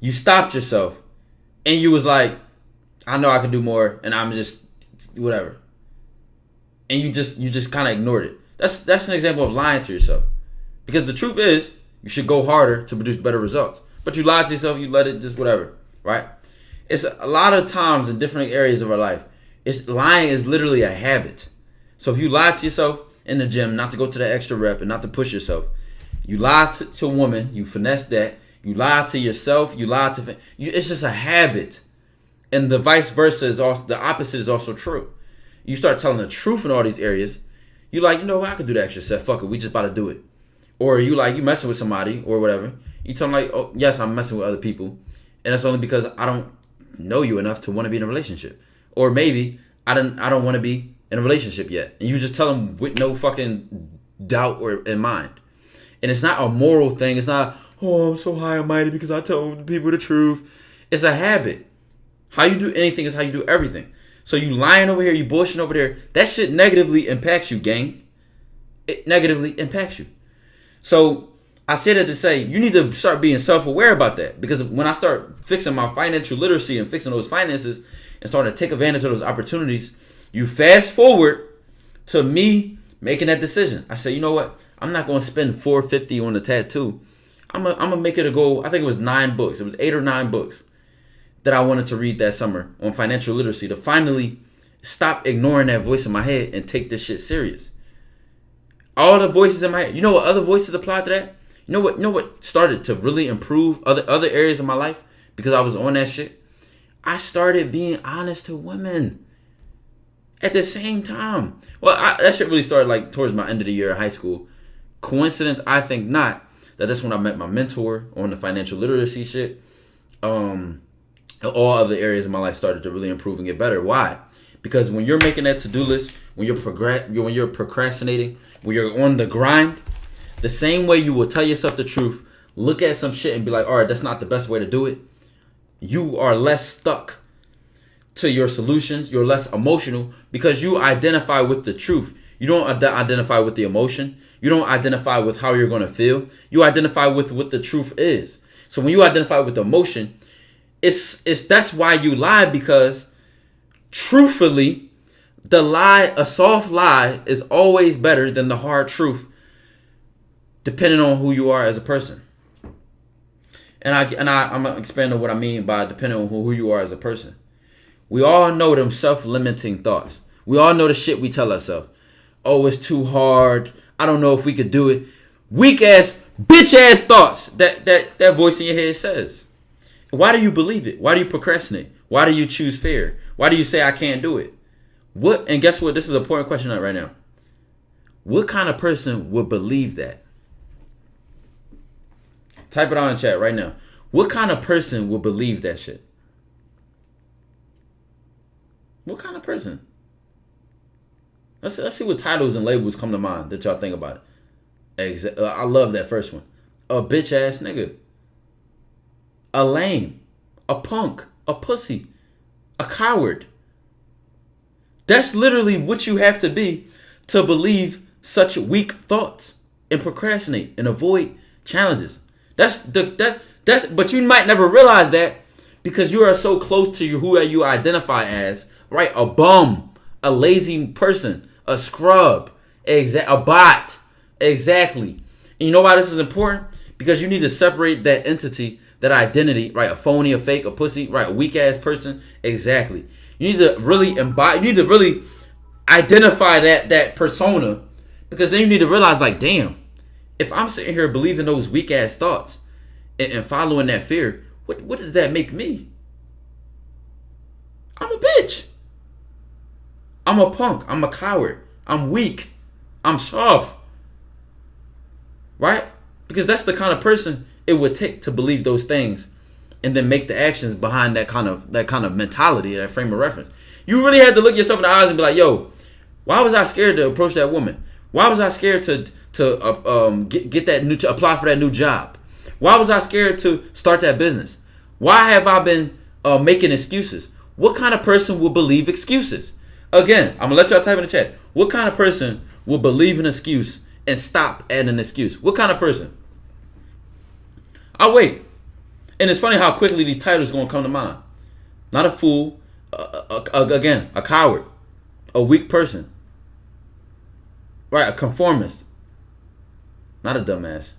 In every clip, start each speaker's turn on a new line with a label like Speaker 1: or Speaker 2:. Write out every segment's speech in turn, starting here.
Speaker 1: You stopped yourself, and you was like, I know I can do more, and I'm just whatever. And you just kind of ignored it. That's an example of lying to yourself. Because the truth is, you should go harder to produce better results. But you lied to yourself, you let it just whatever, right? It's a lot of times in different areas of our life. Lying is literally a habit. So if you lie to yourself in the gym, not to go to the extra rep and not to push yourself, you lie to a woman, you finesse that, you lie to yourself, you lie to it's just a habit. And the vice versa is also the opposite is also true. You start telling the truth in all these areas, you like, you know what, I could do the extra set, fuck it, we just about to do it. Or you like, you messing with somebody or whatever, you tell them like, oh yes, I'm messing with other people, and that's only because I don't know you enough to want to be in a relationship. Or maybe I don't want to be in a relationship yet, and you just tell them with no fucking doubt or in mind. And it's not a moral thing. It's not, oh, I'm so high and mighty because I tell people the truth. It's a habit. How you do anything is how you do everything. So you lying over here, you bullshitting over there, that shit negatively impacts you, gang. It negatively impacts you. So I said that to say, you need to start being self-aware about that. Because when I start fixing my financial literacy and fixing those finances and starting to take advantage of those opportunities, you fast forward to me making that decision. I said, you know what? I'm not going to spend $450 on a tattoo. I'm gonna make it a goal. I think it was 9 books. It was 8 or 9 books that I wanted to read that summer on financial literacy to finally stop ignoring that voice in my head and take this shit serious. All the voices in my head. You know what other voices applied to that? You know what started to really improve other areas of my life because I was on that shit? I started being honest to women at the same time. Well, that shit really started like towards my end of the year of high school. Coincidence? I think not. That's when I met my mentor on the financial literacy shit. All other areas of my life started to really improve and get better. Why? Because when you're making that to-do list, when you're procrastinating, when you're on the grind, the same way you will tell yourself the truth, look at some shit and be like, all right, that's not the best way to do it. You are less stuck to your solutions. You're less emotional because you identify with the truth. You don't identify with the emotion. You don't identify with how you're going to feel. You identify with what the truth is. So when you identify with the emotion, that's why you lie, because truthfully, a soft lie is always better than the hard truth, depending on who you are as a person. And I'm gonna expand on what I mean by depending on who you are as a person. We all know them self-limiting thoughts. We all know the shit we tell ourselves. Oh, it's too hard. I don't know if we could do it. Weak ass, bitch ass thoughts that voice in your head says. Why do you believe it? Why do you procrastinate? Why do you choose fear? Why do you say I can't do it? And guess what? This is an important question right now. What kind of person would believe that? Type it out in chat right now. What kind of person would believe that shit? What kind of person? Let's see what titles and labels come to mind that y'all think about it. I love that first one. A bitch ass nigga. A lame. A punk. A pussy. A coward. That's literally what you have to be to believe such weak thoughts and procrastinate and avoid challenges. But you might never realize that because you are so close to who you identify as, right? A bum, a lazy person, a scrub, a bot. Exactly. And you know why this is important? Because you need to separate that entity, that identity, right? A phony, a fake, a pussy, right? A weak ass person. Exactly. You need to really you need to really identify that persona, because then you need to realize, like, damn, if I'm sitting here believing those weak ass thoughts and following that fear, what does that make me? I'm a bitch. I'm a punk. I'm a coward. I'm weak. I'm soft. Right? Because that's the kind of person it would take to believe those things and then make the actions behind that kind of mentality, that frame of reference. You really had to look yourself in the eyes and be like, yo, why was I scared to approach that woman? Why was I scared to apply for that new job? Why was I scared to start that business? Why have I been making excuses? What kind of person will believe excuses? Again, I'm gonna let y'all type in the chat. What kind of person will believe an excuse and stop adding an excuse? What kind of person? I'll wait. And it's funny how quickly these titles gonna come to mind. Not a fool, again, a coward, a weak person, right? A conformist, not a dumbass,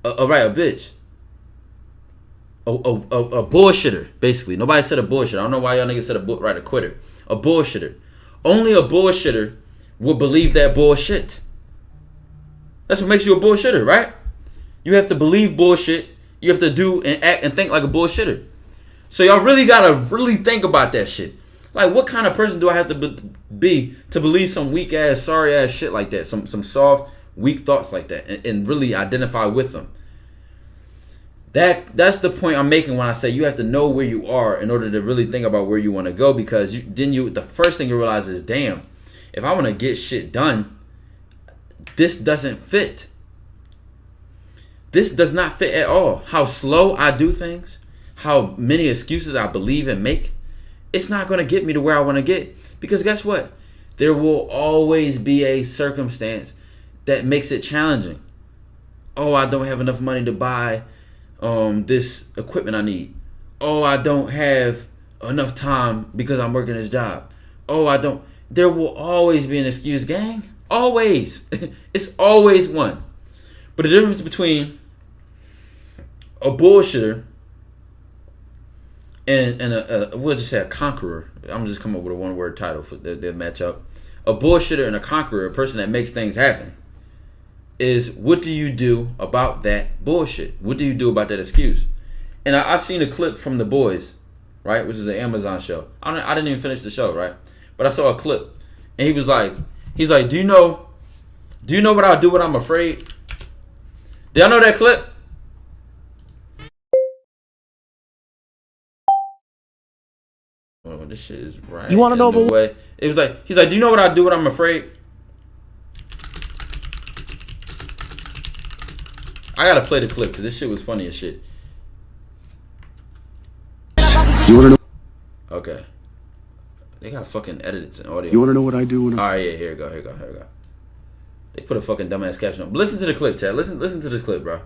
Speaker 1: right? A bitch, a bullshitter. Basically, nobody said a bullshitter. I don't know why y'all niggas said a quitter, a bullshitter. Only a bullshitter would believe that bullshit. That's what makes you a bullshitter, right? You have to believe bullshit. You have to do and act and think like a bullshitter. So y'all really gotta really think about that shit. Like, what kind of person do I have to be to believe some weak ass, sorry ass shit like that? Some soft, weak thoughts like that, and really identify with them. That's the point I'm making when I say you have to know where you are in order to really think about where you want to go. Because the first thing you realize is, damn, if I want to get shit done, this doesn't fit. This does not fit at all. How slow I do things, how many excuses I believe and make, it's not going to get me to where I want to get. Because guess what? There will always be a circumstance that makes it challenging. Oh, I don't have enough money to buy this equipment I need. Oh, I don't have enough time because I'm working this job. Oh, I don't. There will always be an excuse, gang. Always. It's always one. But the difference between a bullshitter and we'll just say a conqueror. I'm just coming up with a one-word title for their matchup. A bullshitter and a conqueror, a person that makes things happen, is what do you do about that bullshit? What do you do about that excuse? And I've seen a clip from The Boys, right, which is an Amazon show. I didn't even finish the show, right? But I saw a clip, and he's like, do you know what I'll do when I'm afraid? Do y'all know that clip? Oh, this shit is right.
Speaker 2: You want to know about
Speaker 1: way. It was like, he's like, do you know what I do when I'm afraid? I gotta play the clip because this shit was funny as shit.
Speaker 2: You want to know?
Speaker 1: Okay. They got fucking edits and audio.
Speaker 2: You want to know what I do when I'm...
Speaker 1: All right, yeah, here we go. They put a fucking dumbass caption on. But listen to the clip, Chad. Listen to this clip, bro.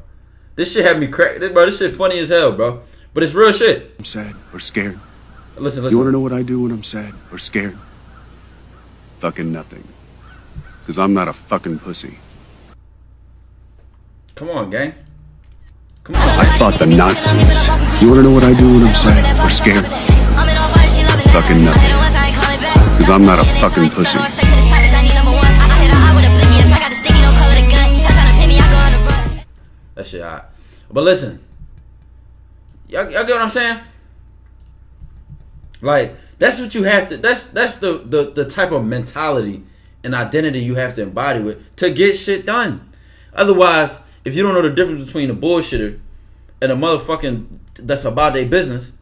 Speaker 1: This shit had me cracked, bro. This shit funny as hell, bro. But it's real shit.
Speaker 2: I'm sad or scared.
Speaker 1: Listen.
Speaker 2: You want to know what I do when I'm sad or scared? Fucking nothing. Because I'm not a fucking pussy.
Speaker 1: Come on, gang. Come on.
Speaker 2: I fought the Nazis. You want to know what I do when I'm sad or scared? Fucking nothing. Because I'm not a fucking pussy.
Speaker 1: That shit hot. But listen. Y'all get what I'm saying? Like, that's what you have to, that's the type of mentality and identity you have to embody with to get shit done. Otherwise, if you don't know the difference between a bullshitter and a motherfucking that's about their business,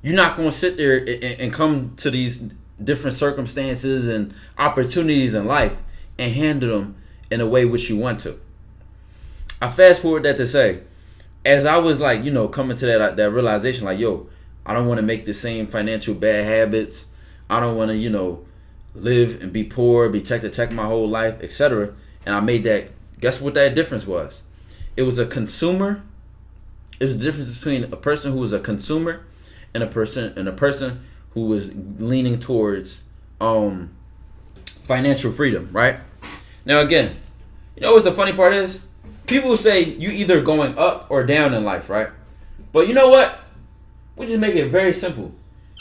Speaker 1: you're not going to sit there and come to these different circumstances and opportunities in life and handle them in a way which you want to. I fast forward that to say, as I was like, coming to that realization, like, yo, I don't want to make the same financial bad habits. I don't want to, live and be poor, be check to check my whole life, etc. And I made that. Guess what that difference was? It was a consumer. It was the difference between a person who was a consumer and a person who was leaning towards financial freedom, right? Now again, what the funny part is? People say you either going up or down in life, right? But you know what? We just make it very simple.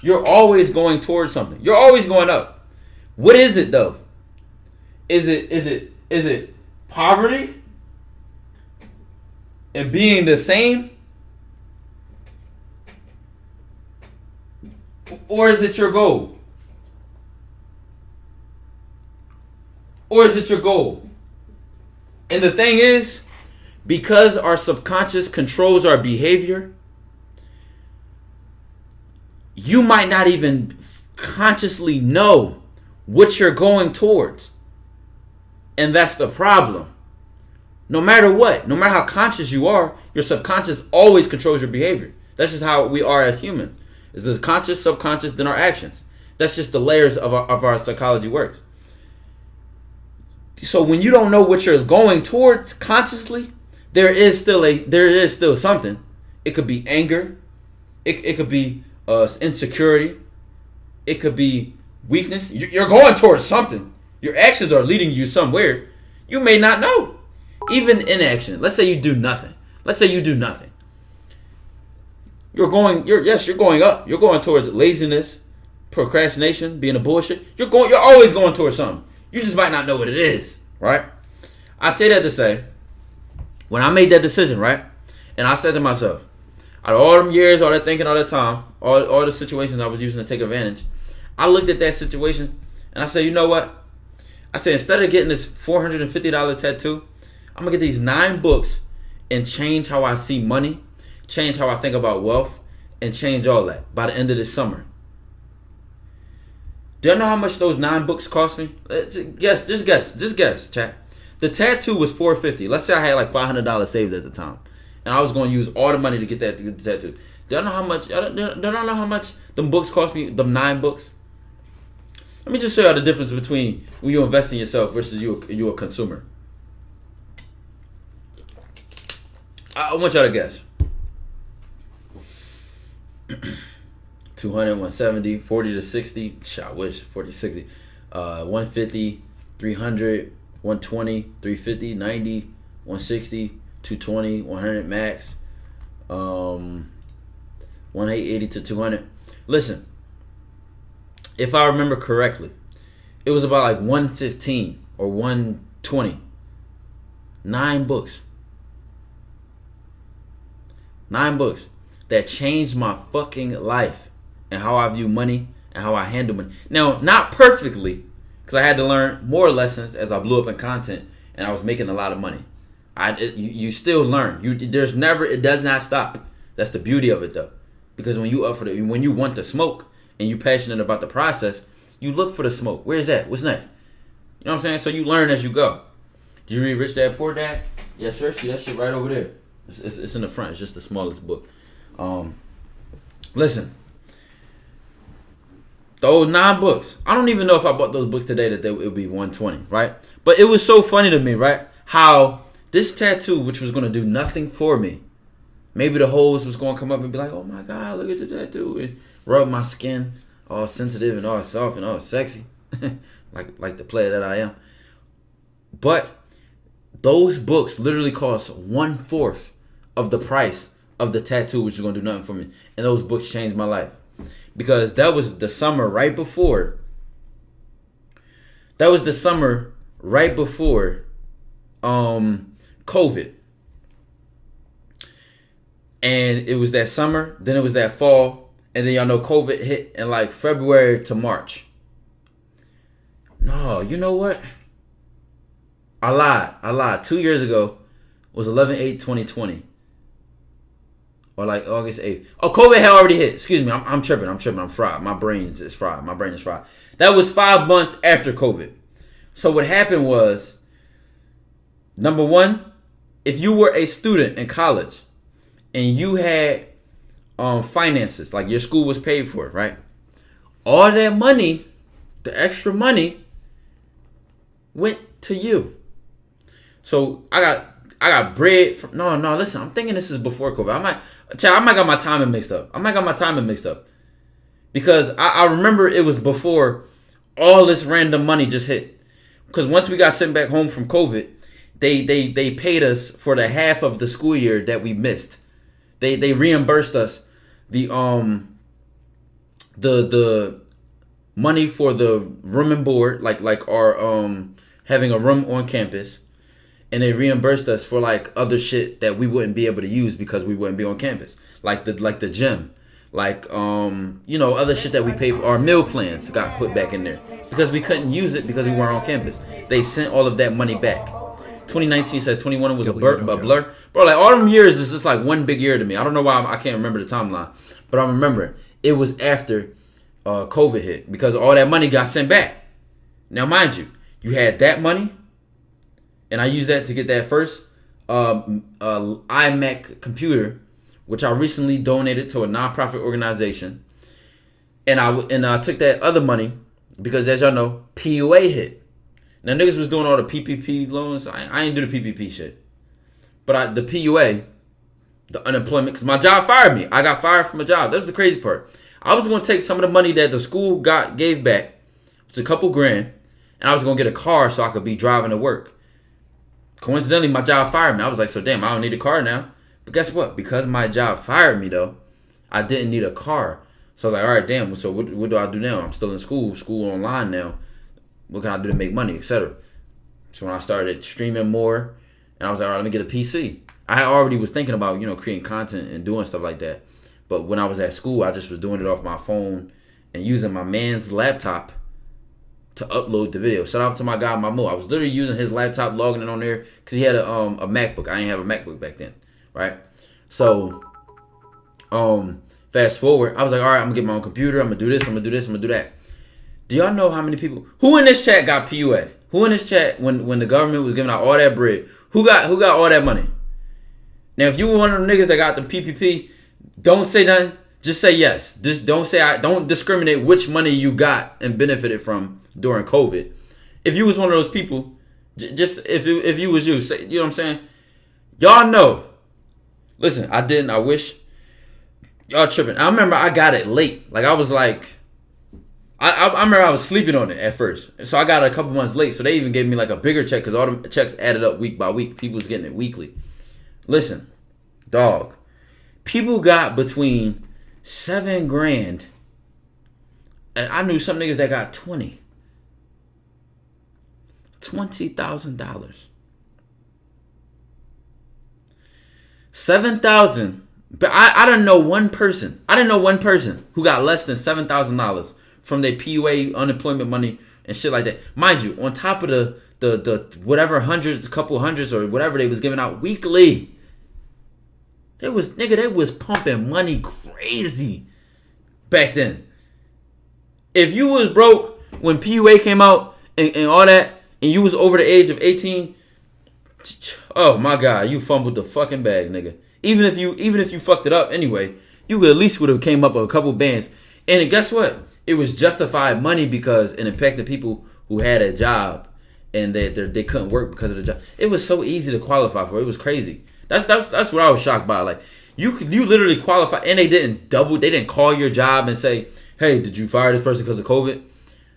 Speaker 1: You're always going towards something. You're always going up. What is it though? Is it poverty and being the same? Or is it your goal? Or is it your goal? And the thing is, because our subconscious controls our behavior, you might not even consciously know what you're going towards. And that's the problem. No matter what, no matter how conscious you are, your subconscious always controls your behavior. That's just how we are as humans. It's the conscious, subconscious, then our actions. That's just the layers of our psychology works. So when you don't know what you're going towards consciously, there is still something. It could be anger. It could be insecurity. It could be weakness. You're going towards something. Your actions are leading you somewhere. You may not know. Even inaction. Let's say you do nothing. You're going up. You're going towards laziness, procrastination, being a bullshit. You're always going towards something. You just might not know what it is, right? I say that to say, when I made that decision, right? And I said to myself, out of all them years, all that thinking, all that time, all the situations I was using to take advantage, I looked at that situation and I said, you know what? I said, instead of getting this $450 tattoo, I'm going to get these 9 books and change how I see money, change how I think about wealth, and change all that by the end of this summer. Do y'all know how much those 9 books cost me? Just guess, chat. The tattoo was $450. Let's say I had like $500 saved at the time, and I was going to use all the money to get the tattoo. Do y'all know how much? Them books cost me? Them 9 books. Let me just show y'all the difference between when you invest in yourself versus you a consumer. I want y'all to guess. 200, 170, 40 to 60. I wish 40 to 60. 150, 300, 120, 350, 90, 160, 220, 100 max. 180 to 200. Listen, if I remember correctly, it was about like 115 or 120. 9 books. 9 books that changed my fucking life and how I view money and how I handle money. Now, not perfectly, because I had to learn more lessons as I blew up in content and I was making a lot of money. You still learn. It does not stop. That's the beauty of it, though, because when you want the smoke and you're passionate about the process, you look for the smoke. Where's that? What's next? You know what I'm saying? So you learn as you go. Did you read Rich Dad Poor Dad? Yes, sir. See that shit right over there. It's in the front. It's just the smallest book. Listen, those 9 books. I don't even know if I bought those books today that it would be 120, right? But it was so funny to me, right? How this tattoo, which was going to do nothing for me, maybe the hoes was going to come up and be like, "Oh my God, look at the tattoo," and rub my skin, all sensitive and all soft and all sexy, like the player that I am. But those books literally cost 1/4 of the price of the tattoo, which is going to do nothing for me. And those books changed my life. Because that was the summer right before. COVID. And it was that summer, then it was that fall, and then y'all know COVID hit in like February to March. No, you know what? I lied. 2 years ago was 11/8/2020. Or like August 8th. Oh, COVID had already hit. Excuse me, I'm tripping. I'm fried. My brain is fried. That was 5 months after COVID. So what happened was, number one, if you were a student in college and you had finances, like your school was paid for, right? All that money, the extra money, went to you. So I got bread from no, listen, I'm thinking this is before COVID. I might got my timing mixed up. Because I remember it was before all this random money just hit. Because once we got sent back home from COVID, they paid us for the half of the school year that we missed. They reimbursed us the money for the room and board, like our having a room on campus. And they reimbursed us for like other shit that we wouldn't be able to use because we wouldn't be on campus, like the gym, other shit that we paid for. Our meal plans got put back in there because we couldn't use it because we weren't on campus. They sent all of that money back. 2019 says 21 was a blur, bro. Like all them years is just like one big year to me. I don't know why I can't remember the timeline, but I remember it was after COVID hit because all that money got sent back. Now, mind you, you had that money. And I used that to get that first iMac computer, which I recently donated to a nonprofit organization. And I took that other money because, as y'all know, PUA hit. Now niggas was doing all the PPP loans. I ain't do the PPP shit, but the PUA, the unemployment, because my job fired me. I got fired from a job. That's the crazy part. I was going to take some of the money that the school gave back, which is a couple grand, and I was going to get a car so I could be driving to work. Coincidentally, my job fired me. I was like, so damn, I don't need a car now. But guess what? Because my job fired me, though, I didn't need a car. So I was like, all right, damn, so what do I do now? I'm still in school online now. What can I do to make money, etc.? So when I started streaming more, and I was like, all right, let me get a PC. I already was thinking about, creating content and doing stuff like that. But when I was at school, I just was doing it off my phone and using my man's laptop to upload the video. Shout out to my guy, Mamo. I was literally using his laptop, logging it on there, because he had a MacBook. I didn't have a MacBook back then, right? So, fast forward, I was like, all right, I'm going to get my own computer. I'm going to do this, I'm going to do this, I'm going to do that. Do y'all know how many people, who in this chat got PUA? Who in this chat, when the government was giving out all that bread, who got all that money? Now, if you were one of them niggas that got the PPP, don't say nothing. Just say yes. Just don't discriminate which money you got and benefited from during COVID. If you was one of those people, just if you was you, say, you know what I'm saying? Y'all know. Listen, I didn't. I wish. Y'all tripping. I remember I got it late. Like I was like, I remember I was sleeping on it at first. So I got it a couple months late. So they even gave me like a bigger check because all the checks added up week by week. People was getting it weekly. Listen, dog. People got between $7 grand, and I knew some niggas that got $20,000. $7,000. But I didn't know one person. I didn't know one person who got less than $7,000 from their PUA unemployment money and shit like that. Mind you, on top of the whatever hundreds, a couple hundreds or whatever they was giving out weekly. They was pumping money crazy back then. If you was broke when PUA came out and all that, and you was over the age of 18, oh my God, you fumbled the fucking bag, nigga. Even if you fucked it up anyway, you would at least would have came up with a couple bands. And guess what? It was justified money because it impacted people who had a job and they couldn't work because of the job. It was so easy to qualify for. It was crazy. That's what I was shocked by. Like you literally qualify, and they didn't call your job and say, hey, did you fire this person because of COVID?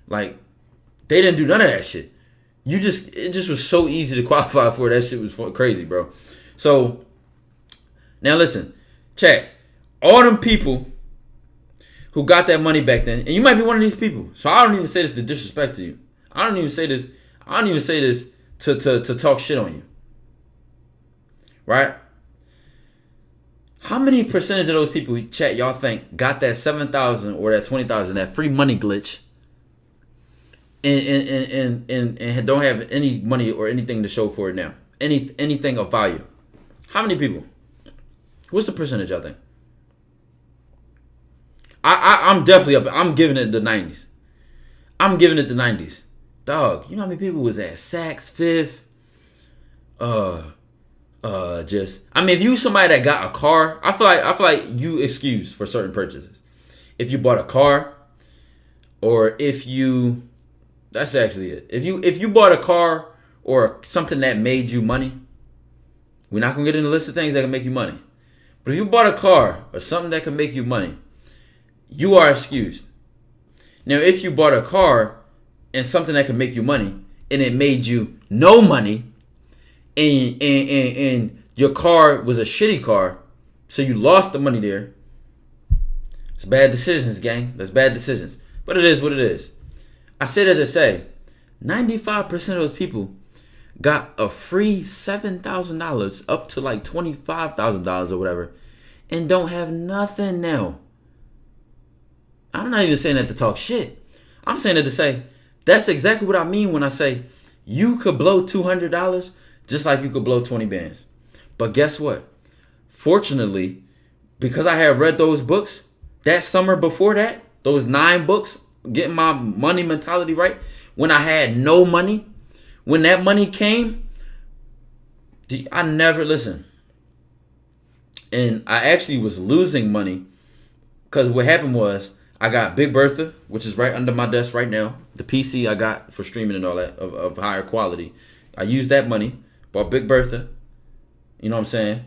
Speaker 1: Like they didn't do none of that shit. It just was so easy to qualify for. That shit was crazy, bro. So now listen, chat, all them people who got that money back then, and you might be one of these people. So I don't even say this to disrespect to you. I don't even say this to talk shit on you. Right? How many percentage of those people, chat, y'all think got that 7,000 or that 20,000, that free money glitch, and don't have any money or anything to show for it now? Anything of value? How many people? What's the percentage, I think? I'm definitely up. I'm giving it the 90s. I'm giving it the 90s. Dog, you know how many people was at Saks Fifth? If you somebody that got a car, I feel like you excused for certain purchases. If you bought a car, or that's actually it. If you bought a car or something that made you money, we're not gonna get into a list of things that can make you money. But if you bought a car or something that can make you money, you are excused. Now, if you bought a car and something that can make you money, and it made you no money, and your car was a shitty car, so you lost the money there, it's bad decisions, gang. That's bad decisions. But it is what it is. I say that to say, 95% of those people got a free $7,000 up to like $25,000 or whatever, and don't have nothing now. I'm not even saying that to talk shit. I'm saying that to say, that's exactly what I mean when I say you could blow $200 just like you could blow 20 bands. But guess what? Fortunately, because I had read those books that summer before that, those 9 books, getting my money mentality right, when I had no money, when that money came, I never listened. And I actually was losing money because what happened was I got Big Bertha, which is right under my desk right now. The PC I got for streaming and all that of higher quality. I used that money, bought Big Bertha. You know what I'm saying?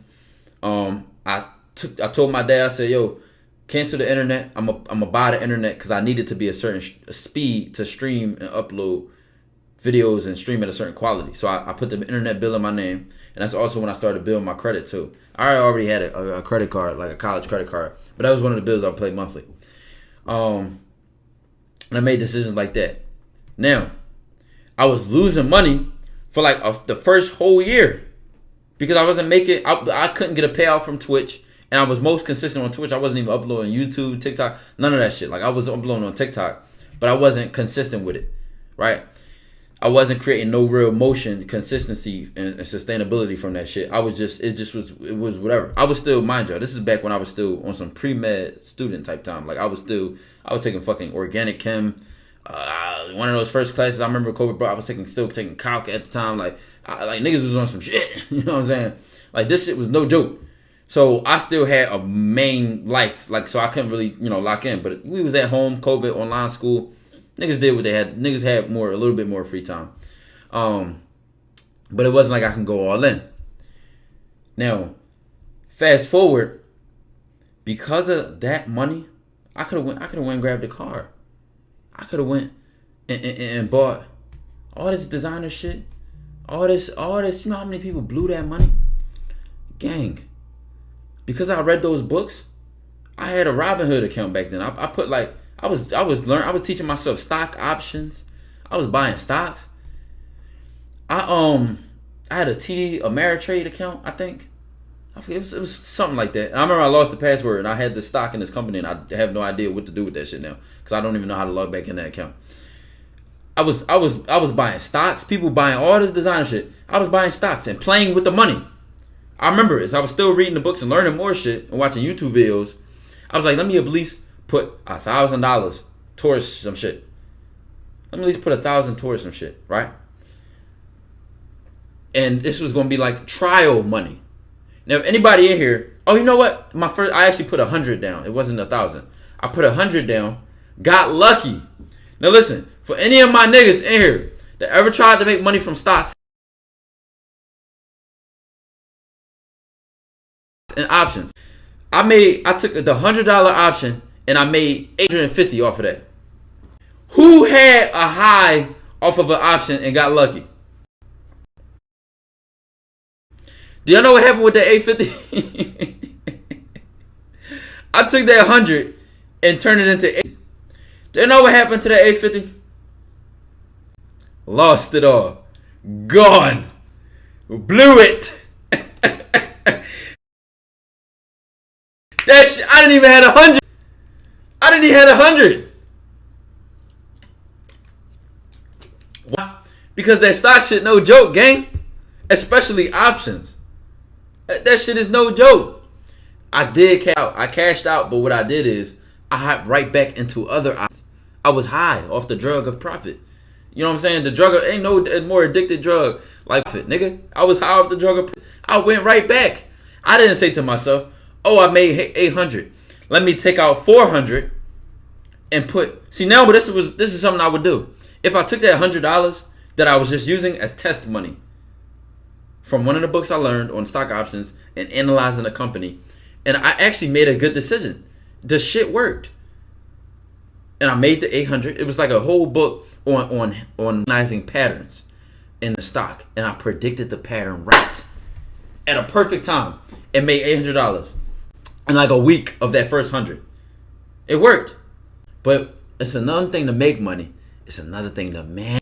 Speaker 1: I told my dad, I said, yo, cancel the internet. I'm gonna buy the internet because I need it to be a certain speed to stream and upload videos and stream at a certain quality. So I put the internet bill in my name, and that's also when I started building my credit too. I already had a credit card, like a college credit card, but that was one of the bills I paid monthly. And I made decisions like that. Now, I was losing money for like the first whole year because I wasn't making. I couldn't get a payout from Twitch, and I was most consistent on Twitch. I wasn't even uploading YouTube, TikTok, none of that shit. Like I was uploading on TikTok, but I wasn't consistent with it, right? I wasn't creating no real motion, consistency, and sustainability from that shit. It was whatever. I was still, mind you, this is back when I was still on some pre-med student type time. Like I was taking fucking organic chem. One of those first classes I remember COVID brought, I was still taking calc at the time. Like niggas was on some shit. You know what I'm saying? Like this shit was no joke. So I still had a main life. Like so I couldn't really, lock in. But we was at home, COVID, online school. Niggas did what they had. Niggas had a little bit more free time. But it wasn't like I can go all in. Now, fast forward, because of that money, I could have went and grabbed a car. I could have went and bought all this designer shit. All this. You know how many people blew that money? Gang. Because I read those books, I had a Robinhood account back then. I put like I was teaching myself stock options. I was buying stocks. I had a TD Ameritrade account, I think. I forget, it was something like that. And I remember I lost the password and I had the stock in this company and I have no idea what to do with that shit now because I don't even know how to log back in that account. I was buying stocks, people buying all this designer shit. I was buying stocks and playing with the money. I remember as I was still reading the books and learning more shit and watching YouTube videos. I was like, let me at least put $1,000 towards some shit. Let me at least put 1,000 towards some shit, right? And this was gonna be like trial money. Now, if anybody in here, oh, you know what? I actually put 100 down. It wasn't 1,000. I put 100 down. Got lucky. Now listen, for any of my niggas in here that ever tried to make money from stocks and options, I took the $100 option and I made $850 off of that. Who had a high off of an option and got lucky? Do y'all know what happened with that $850? I took that 100 and turned it into 8. Do you know what happened to that $850? Lost it all. Gone. Blew it. That shit, I didn't even have 100. I didn't even have 100. Why? Because that stock shit no joke, gang. Especially options. That shit is no joke. I cashed out, but what I did is I hopped right back into other options. I was high off the drug of profit. You know what I'm saying? The drug ain't no more addicted drug like profit, nigga. I was high off the drug of profit. I went right back. I didn't say to myself, oh, I made 800. Let me take out 400 and put. See now, but this is something I would do. If I took that $100 that I was just using as test money from one of the books I learned on stock options and analyzing the company, and I actually made a good decision. The shit worked, and I made the 800. It was like a whole book on analyzing patterns in the stock, and I predicted the pattern right at a perfect time and made $800 in like a week of that first 100. It worked, but it's another thing to make money. It's another thing to manage.